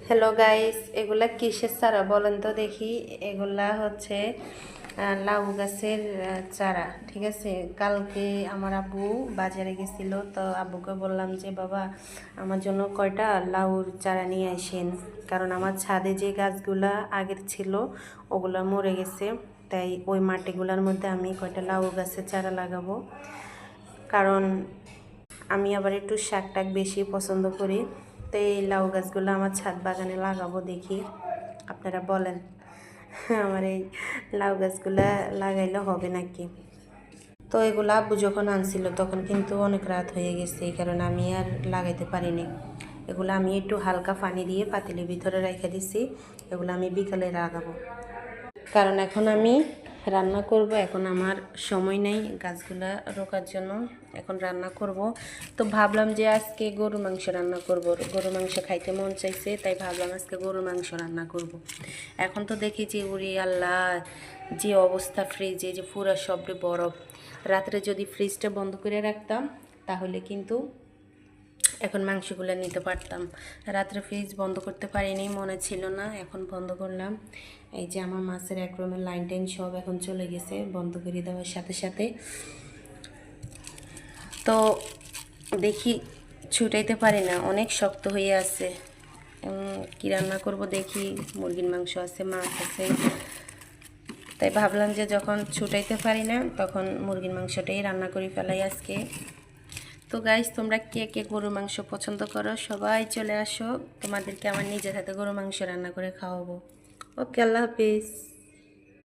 Hello guys, এগুলা কিসের চারা বলেন তো দেখি। এগুলা হচ্ছে লাউ গাছের চারা। ঠিক আছে, কালকে আমার আব্বু বাজারে গেছিল, তো আব্বুকে বললাম যে বাবা আমার জন্য কয়টা লাউর চারা নিয়ে আসেন, কারণ আমার ছাদে যে গাছগুলা আগের ছিল ওগুলা মরে গেছে। তাই ওই মাটিগুলোর মধ্যে আমি কয়টা লাউ গাছের চারা লাগাবো, কারণ আমি আবার একটু শাক টাক বেশি পছন্দ করি। তো এই লাউ গাছগুলো আমার ছাদ বাগানে লাগাবো, দেখি আপনারা বলেন আমার এই লাউ গাছগুলা লাগাইলে হবে নাকি। তো এগুলো আব্বু যখন আনছিল তখন কিন্তু অনেক রাত হয়ে গেছে, এই কারণে আমি আর লাগাইতে পারিনি। এগুলো আমি একটু হালকা পানি দিয়ে পাতিলের ভিতরে রেখে দিছি, এগুলো আমি বিকালে লাগাবো, কারণ এখন আমি রান্না করব। এখন আমার সময় নেই গাছগুলা রোকার জন্য, এখন রান্না করব। তো ভাবলাম যে আজকে গরু মাংস রান্না করব, গরু মাংস খাইতে মন চাইছে, তাই ভাবলাম আজকে গরু মাংস রান্না করব। এখন তো দেখি যে উড়ি আল্লাহ, যে অবস্থা ফ্রিজে, যে পুরো সবরে বরফ। রাত্রে যদি ফ্রিজটা বন্ধ করে রাখতাম তাহলে কিন্তু এখন মাংসগুলো নিতে পারতাম। রাত্রে ফ্রিজ বন্ধ করতে পারিনি, মনে ছিল না, এখন বন্ধ করলাম। এই যে আমার মাছের এক রুমের লাইন টাইন সব এখন চলে গেছে বন্ধ করে দেওয়ার সাথে সাথে। তো দেখি, ছুটাইতে পারি না, অনেক শক্ত হয়ে আছে। কি রান্না করব দেখি, মুরগির মাংস আছে, মাছ আছে, তাই ভাবলাম যে যখন ছুটাইতে পারি না তখন মুরগির মাংসটাই রান্না করে ফেলাই আজকে। তো গাইস, তোমরা কে কে গরুর মাংস পছন্দ করো সবাই চলে আসো, তোমাদেরকে আমার নিজের হাতে গরুর মাংস রান্না করে খাওয়াবো। ওকে, আল্লাহ হাফিজ।